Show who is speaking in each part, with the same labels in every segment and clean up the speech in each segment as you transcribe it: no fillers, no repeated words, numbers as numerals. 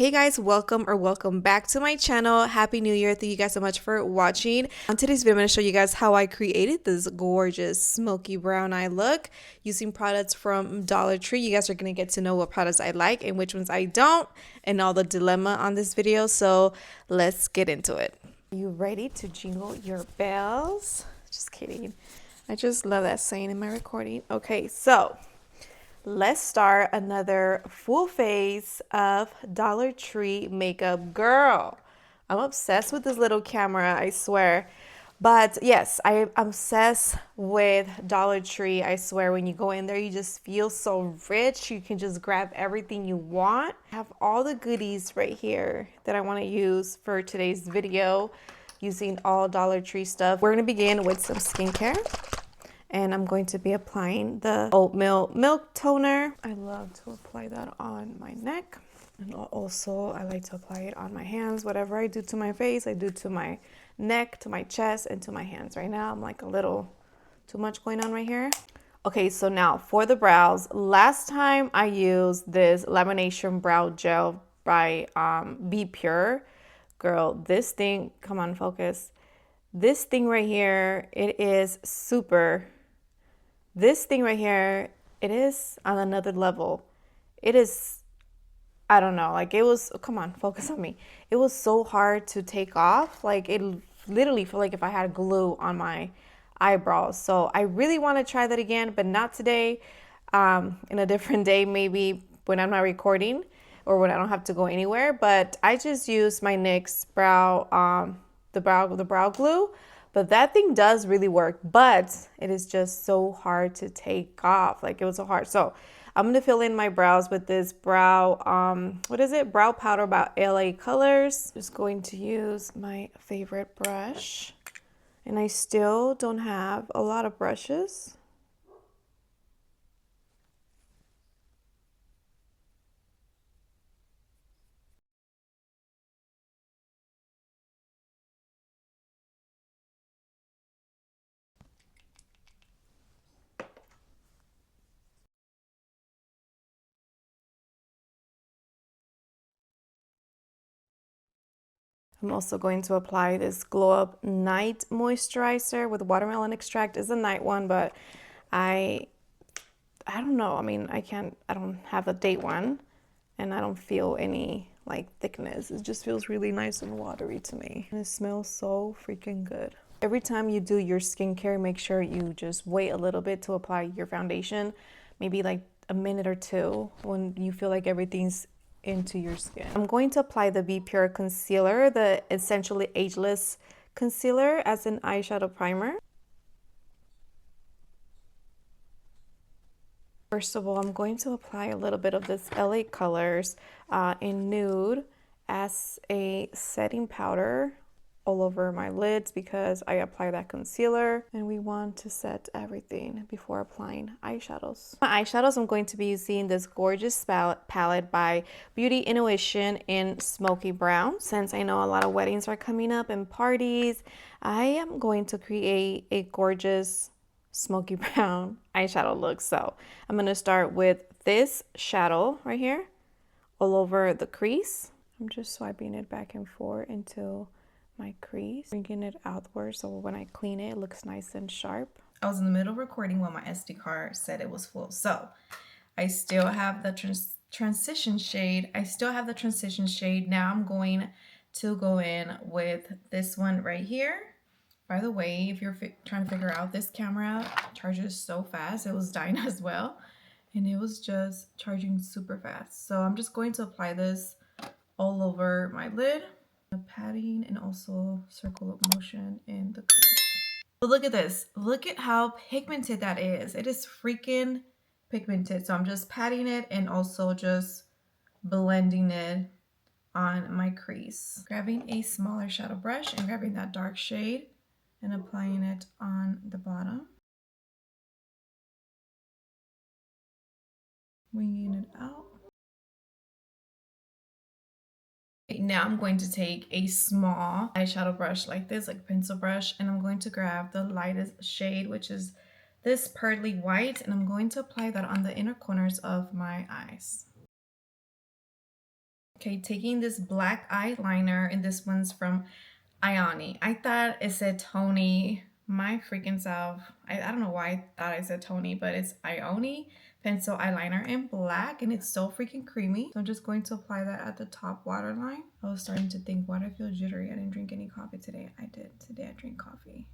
Speaker 1: Hey guys, welcome back to my channel. Happy New Year. Thank you guys so much for watching. On today's video, I'm going to show you guys how I created this gorgeous smoky brown eye look using products from Dollar Tree. You guys are going to get to know what products I like and which ones I don't and all the dilemma on this video. So let's get into it. Are you ready to jingle your bells? Just kidding. I just love that saying in my recording. Okay, so let's start another full face of Dollar Tree makeup. Girl, I'm obsessed with this little camera, I swear. But yes, I'm obsessed with Dollar Tree. I swear, when you go in there, you just feel so rich. You can just grab everything you want. I have all the goodies right here that I want to use for today's video using all Dollar Tree stuff. We're going to begin with some skincare. And I'm going to be applying the oatmeal milk toner. I love to apply that on my neck. And also I like to apply it on my hands. Whatever I do to my face, I do to my neck, to my chest, and to my hands. Right now I'm like a little too much going on right here. Okay, so now for the brows. Last time I used this lamination brow gel by Be Pure. Girl, this thing, come on, focus. This thing right here, it is super. This thing right here, it is on another level. It is, I don't know, like it was, come on, focus on me. It was so hard to take off. Like it literally felt like if I had glue on my eyebrows. So I really want to try that again, but not today. In a different day, maybe when I'm not recording or when I don't have to go anywhere. But I just used my NYX brow, the brow glue. But that thing does really work, but it is just so hard to take off. Like it was so hard. So I'm going to fill in my brows with this brow, what is it? Brow powder by LA Colors. Just going to use my favorite brush. And I still don't have a lot of brushes. I'm also going to apply this Glow Up Night Moisturizer with watermelon extract. It's a night one, but I don't know. I mean, I don't have a date one, and I don't feel any like thickness. It just feels really nice and watery to me. And it smells so freaking good. Every time you do your skincare, make sure you just wait a little bit to apply your foundation. Maybe like a minute or two when you feel like everything's into your skin. I'm going to apply the Be Pure concealer, the Essentially Ageless concealer, as an eyeshadow primer. First of all, I'm going to apply a little bit of this LA Colors in Nude as a setting powder all over my lids because I apply that concealer, and we want to set everything before applying eyeshadows. My eyeshadows, I'm going to be using this gorgeous palette by Beauty Intuition in Smoky Brown. Since I know a lot of weddings are coming up and parties, I am going to create a gorgeous smoky brown eyeshadow look. So I'm going to start with this shadow right here all over the crease. I'm just swiping it back and forth into my crease, bringing it outward so when I clean it, it looks nice and sharp. I was in the middle of recording when my SD card said it was full. So I still have the transition shade. Now I'm going to go in with this one right here. By the way, if you're trying to figure out, this camera charges so fast. It was dying as well, and it was just charging super fast. So I'm just going to apply this all over my lid, patting and also circle of motion in the crease. But look at this. Look at how pigmented that is. It is freaking pigmented. So I'm just patting it and also just blending it on my crease. Grabbing a smaller shadow brush and grabbing that dark shade and applying it on the bottom. Winging it out. Now I'm going to take a small eyeshadow brush like this, like a pencil brush, and I'm going to grab the lightest shade, which is this pearly white, and I'm going to apply that on the inner corners of my eyes. Okay, taking this black eyeliner, and this one's from Ioni. I thought it said Tony. My freaking self. I don't know why I thought I said Tony, but it's Ioni pencil eyeliner in black, and it's so freaking creamy. So I'm just going to apply that at the top waterline. I was starting to think, why do I feel jittery? I didn't drink any coffee today. I did. Today I drank coffee.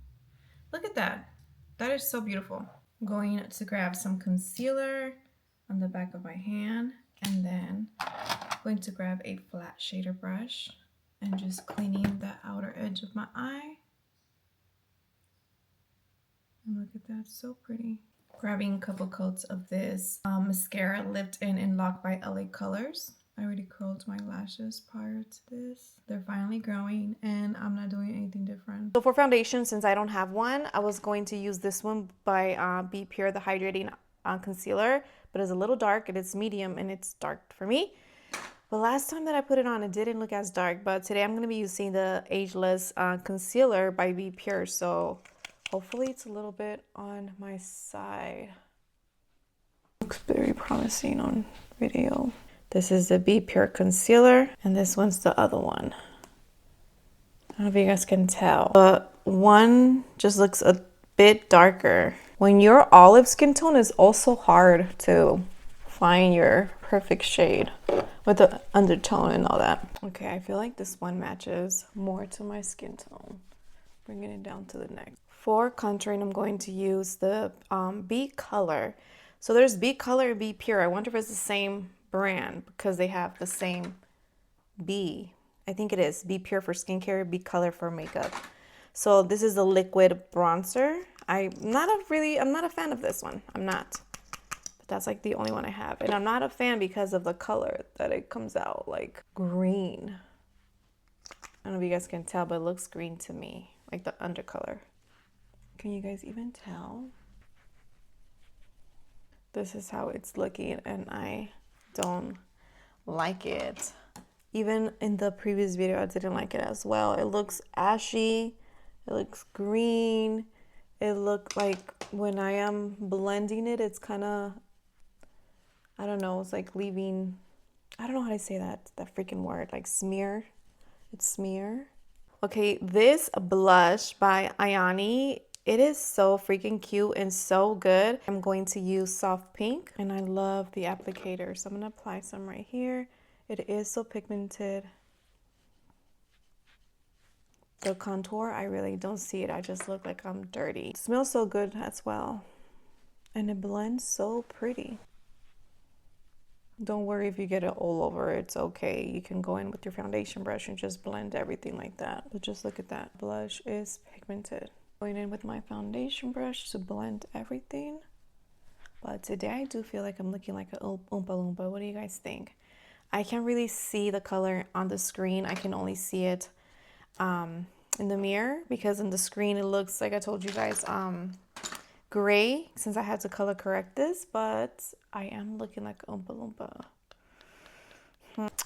Speaker 1: Look at that. That is so beautiful. I'm going to grab some concealer on the back of my hand, and then I'm going to grab a flat shader brush and just cleaning the outer edge of my eye. And look at that, so pretty. Grabbing a couple coats of this mascara, Lift In and Locked by LA Colors. I already curled my lashes prior to this. They're finally growing, and I'm not doing anything different. So for foundation, since I don't have one, I was going to use this one by Be Pure, the Hydrating Concealer, but it's a little dark, and it's medium, and it's dark for me. But last time that I put it on, it didn't look as dark, but today I'm going to be using the Ageless Concealer by Be Pure, so hopefully it's a little bit on my side. Looks very promising on video. This is the Be Pure Concealer, and this one's the other one. I don't know if you guys can tell, but one just looks a bit darker. When your olive skin tone, is also hard to find your perfect shade with the undertone and all that. Okay, I feel like this one matches more to my skin tone. Bringing it down to the neck. For contouring, I'm going to use the Be Color. So there's Be Color and Be Pure. I wonder if it's the same brand because they have the same B. I think it is. Be Pure for skincare, Be Color for makeup. So this is the liquid bronzer. I'm not a fan of this one. I'm not. But that's like the only one I have. And I'm not a fan because of the color that it comes out like green. I don't know if you guys can tell, but it looks green to me, like the undercolor. Can you guys even tell? This is how it's looking, and I don't like it. Even in the previous video, I didn't like it as well. It looks ashy, it looks green. It looked like when I am blending it, it's kind of, I don't know, it's like leaving, I don't know how to say that freaking word, like smear. It's smear. Okay, this blush by Ioni, it is so freaking cute and so good. I'm going to use Soft Pink, and I love the applicator. So I'm gonna apply some right here. It is so pigmented. The contour, I really don't see it. I just look like I'm dirty. It smells so good as well. And it blends so pretty. Don't worry if you get it all over, it's okay. You can go in with your foundation brush and just blend everything like that. But just look at that. Blush is pigmented. Going in with my foundation brush to blend everything. But today I do feel like I'm looking like an Oompa Loompa. What do you guys think? I can't really see the color on the screen. I can only see it in the mirror, because in the screen it looks like I told you guys gray, since I had to color correct this, but I am looking like Oompa Loompa.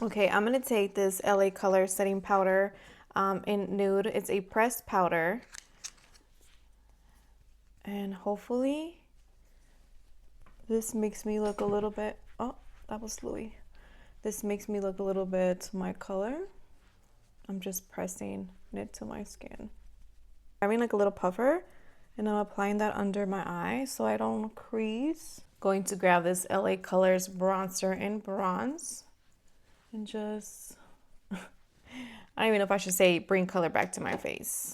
Speaker 1: Okay, I'm gonna take this LA Color setting powder in nude. It's a pressed powder, and hopefully this makes me look a little bit, oh, that was Louis. This makes me look a little bit my color. I'm just pressing it to my skin. I'm having like a little puffer, and I'm applying that under my eye so I don't crease. Going to grab this LA Colors bronzer in bronze and just, I don't even know if I should say bring color back to my face.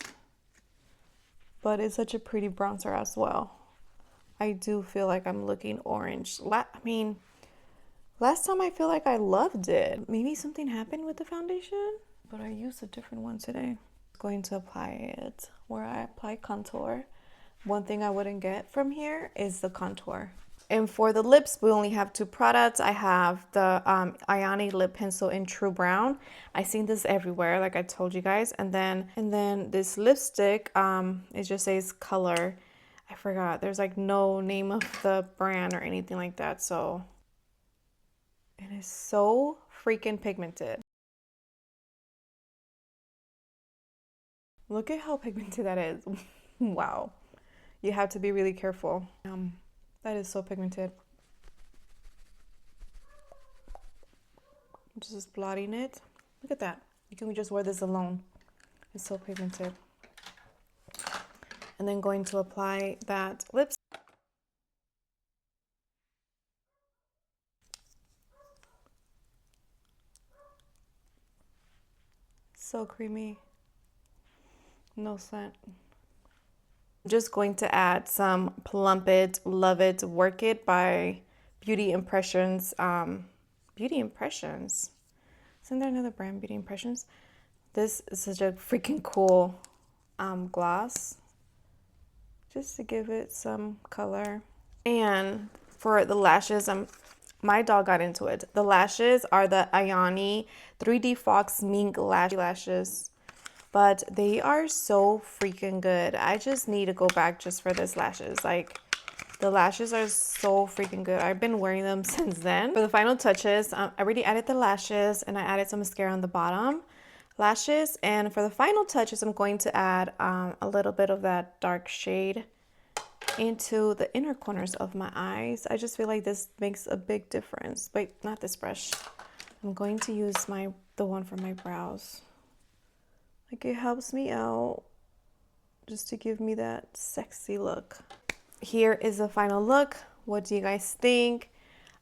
Speaker 1: But it's such a pretty bronzer as well. I do feel like I'm looking orange. Last time I feel like I loved it. Maybe something happened with the foundation, but I used a different one today. Going to apply it where I apply contour. One thing I wouldn't get from here is the contour. And for the lips, we only have two products. I have the Ioni lip pencil in True Brown. I've seen this everywhere, like I told you guys. And then this lipstick, it just says color. I forgot. There's like no name of the brand or anything like that. So it is so freaking pigmented. Look at how pigmented that is. Wow. You have to be really careful. That is so pigmented. I'm just blotting it. Look at that. You can just wear this alone. It's so pigmented. And then going to apply that lipstick. So creamy. No scent. I'm just going to add some Plump It, Love It, Work It by Beauty Impressions. Beauty Impressions. Isn't there another brand, Beauty Impressions? This is such a freaking cool gloss. Just to give it some color. And for the lashes, my dog got into it. The lashes are the Ayani 3D Fox Mink lashes. But they are so freaking good. I just need to go back just for this lashes. Like, the lashes are so freaking good. I've been wearing them since then. For the final touches, I already added the lashes and I added some mascara on the bottom lashes. And for the final touches, I'm going to add a little bit of that dark shade into the inner corners of my eyes. I just feel like this makes a big difference. Wait, not this brush. I'm going to use the one for my brows. Like, it helps me out just to give me that sexy look. Here is the final look. What do you guys think?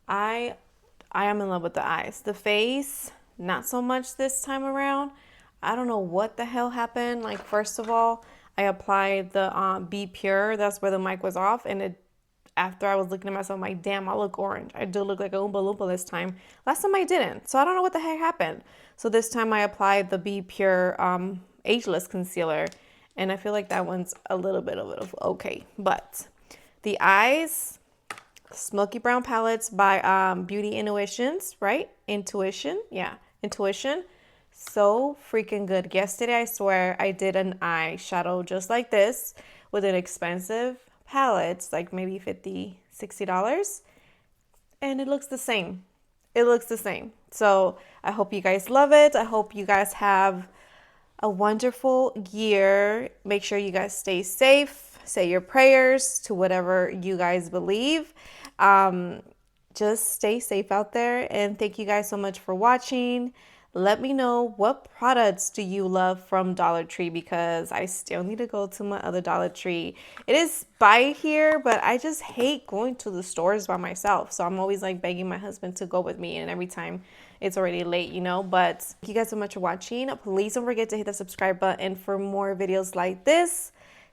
Speaker 1: I am in love with the eyes. The face, not so much this time around. I don't know what the hell happened. Like, first of all, I applied the Be Pure. That's where the mic was off. And after I was looking at myself, I'm like, damn, I look orange. I do look like a Oompa Loompa this time. Last time I didn't. So I don't know what the heck happened. So this time I applied the Be Pure Ageless Concealer. And I feel like that one's a little bit of okay. But the eyes, Smoky Brown Palettes by Beauty Intuitions, right? Intuition. Yeah, Intuition. So freaking good. Yesterday, I swear, I did an eyeshadow just like this with an expensive palette, like maybe $50, $60. And it looks the same. It looks the same. So I hope you guys love it. I hope you guys have a wonderful year. Make sure you guys stay safe. Say your prayers to whatever you guys believe. Just stay safe out there. And thank you guys so much for watching. Let me know, what products do you love from Dollar Tree, because I still need to go to my other Dollar Tree. It is by here, but I just hate going to the stores by myself. So I'm always like begging my husband to go with me, and every time it's already late, you know. But thank you guys so much for watching. Please don't forget to hit the subscribe button for more videos like this.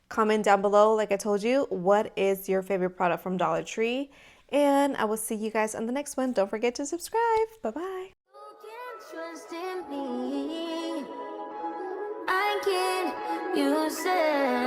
Speaker 1: Comment down below, like I told you, what is your favorite product from Dollar Tree? And I will see you guys on the next one. Don't forget to subscribe. Bye-bye.
Speaker 2: Trust in me, I can use it.